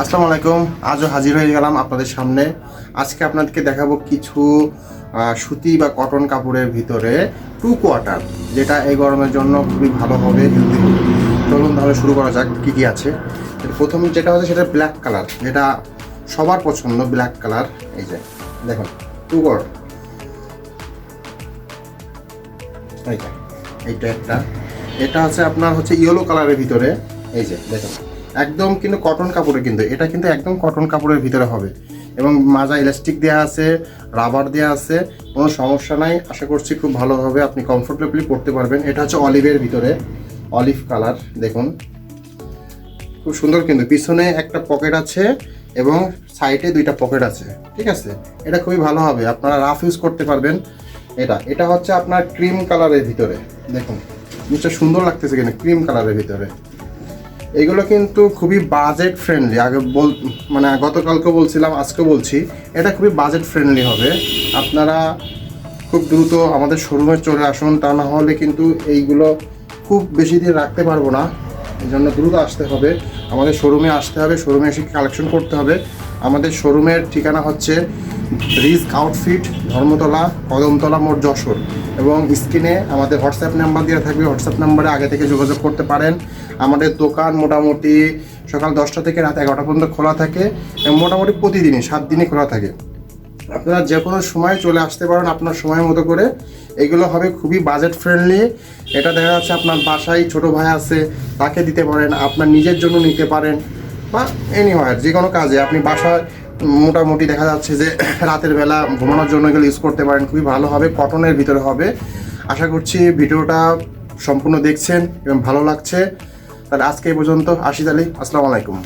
আসসালামু আলাইকুম। আজও হাজির হয়ে গেলাম আপনাদের সামনে। আজকে আপনাদেরকে দেখাবো কিছু সুতি বা কটন কাপড়ের ভিতরে 2 কোয়ার্টার, যেটা এই গরমের জন্য খুবই ভালো হবে, হেলদি হবে। চলুন তাহলে শুরু করা যাক কী কী আছে। প্রথম যেটা হচ্ছে সেটা ব্ল্যাক কালার, যেটা সবার পছন্দ ব্ল্যাক কালার। এই যে দেখুন 2 কোয়ার্টার, এইটা একটা। এটা হচ্ছে আপনার হচ্ছে ইয়েলো কালারের ভিতরে। এই যে দেখুন একদম কিন্তু কটন কাপড়ের, কিন্তু এটা কিন্তু একদম কটন কাপড়ের ভিতরে হবে এবং মাজা ইলাস্টিক দেওয়া আছে, রাবার দেওয়া আছে, কোনো সমস্যা নাই। আশা করছি খুব ভালোভাবে আপনি কমফোর্টেবলি পরতে পারবেন। এটা হচ্ছে অলিভের ভিতরে, অলিভ কালার। দেখুন খুব সুন্দর, কিন্তু পিছনে একটা পকেট আছে এবং সাইডে 2টা পকেট আছে, ঠিক আছে। এটা খুবই ভালো হবে, আপনারা রাফ ইউজ করতে পারবেন। এটা হচ্ছে আপনার ক্রিম কালারের ভিতরে। দেখুন জিনিসটা সুন্দর লাগতেছে কিনা, ক্রিম কালারের ভিতরে। এগুলো কিন্তু খুবই বাজেট ফ্রেন্ডলি। মানে গতকালকে বলছিলাম, আজকে বলছি, এটা খুবই বাজেট ফ্রেন্ডলি হবে। আপনারা খুব দ্রুত আমাদের শোরুমে চলে আসুন, তা না হলে কিন্তু এইগুলো খুব বেশি দিন রাখতে পারবো না। এই জন্য দ্রুত আসতে হবে, আমাদের শোরুমে আসতে হবে, শোরুমে এসে কালেকশন করতে হবে। আমাদের শোরুমের ঠিকানা হচ্ছে রিস্ক আউটফিট, ধর্মতলা, কদমতলা মোড়, যশোর। এবং স্ক্রিনে আমাদের হোয়াটসঅ্যাপ নাম্বার দেওয়া থাকবে, হোয়াটসঅ্যাপ নাম্বারে আগে থেকে যোগাযোগ করতে পারেন। আমাদের দোকান মোটামুটি সকাল 10টা থেকে রাত 11টা পর্যন্ত খোলা থাকে এবং মোটামুটি প্রতিদিনই 7 দিনই খোলা থাকে। আপনারা যে কোনো সময় চলে আসতে পারেন আপনার সময় মতো করে। এগুলো হবে খুবই বাজেট ফ্রেন্ডলি। এটা দেখা যাচ্ছে আপনার বাসায় ছোট ভাই আছে, তাকে দিতে পারেন, আপনার নিজের জন্য নিতে পারেন, বা এনিওয়ার যে কোনো কাজে আপনি বাসায় মোটামুটি দেখা যাচ্ছে যে রাতের বেলা ঘুমানোর জন্য এগুলো ইউজ করতে পারেন। খুবই ভালো হবে, কটনের ভিতরে হবে। আশা করছি ভিডিওটা সম্পূর্ণ দেখছেন এবং ভালো লাগছে। তাহলে আজকে এই পর্যন্ত। আসি তাহলে, আসসালামু আলাইকুম।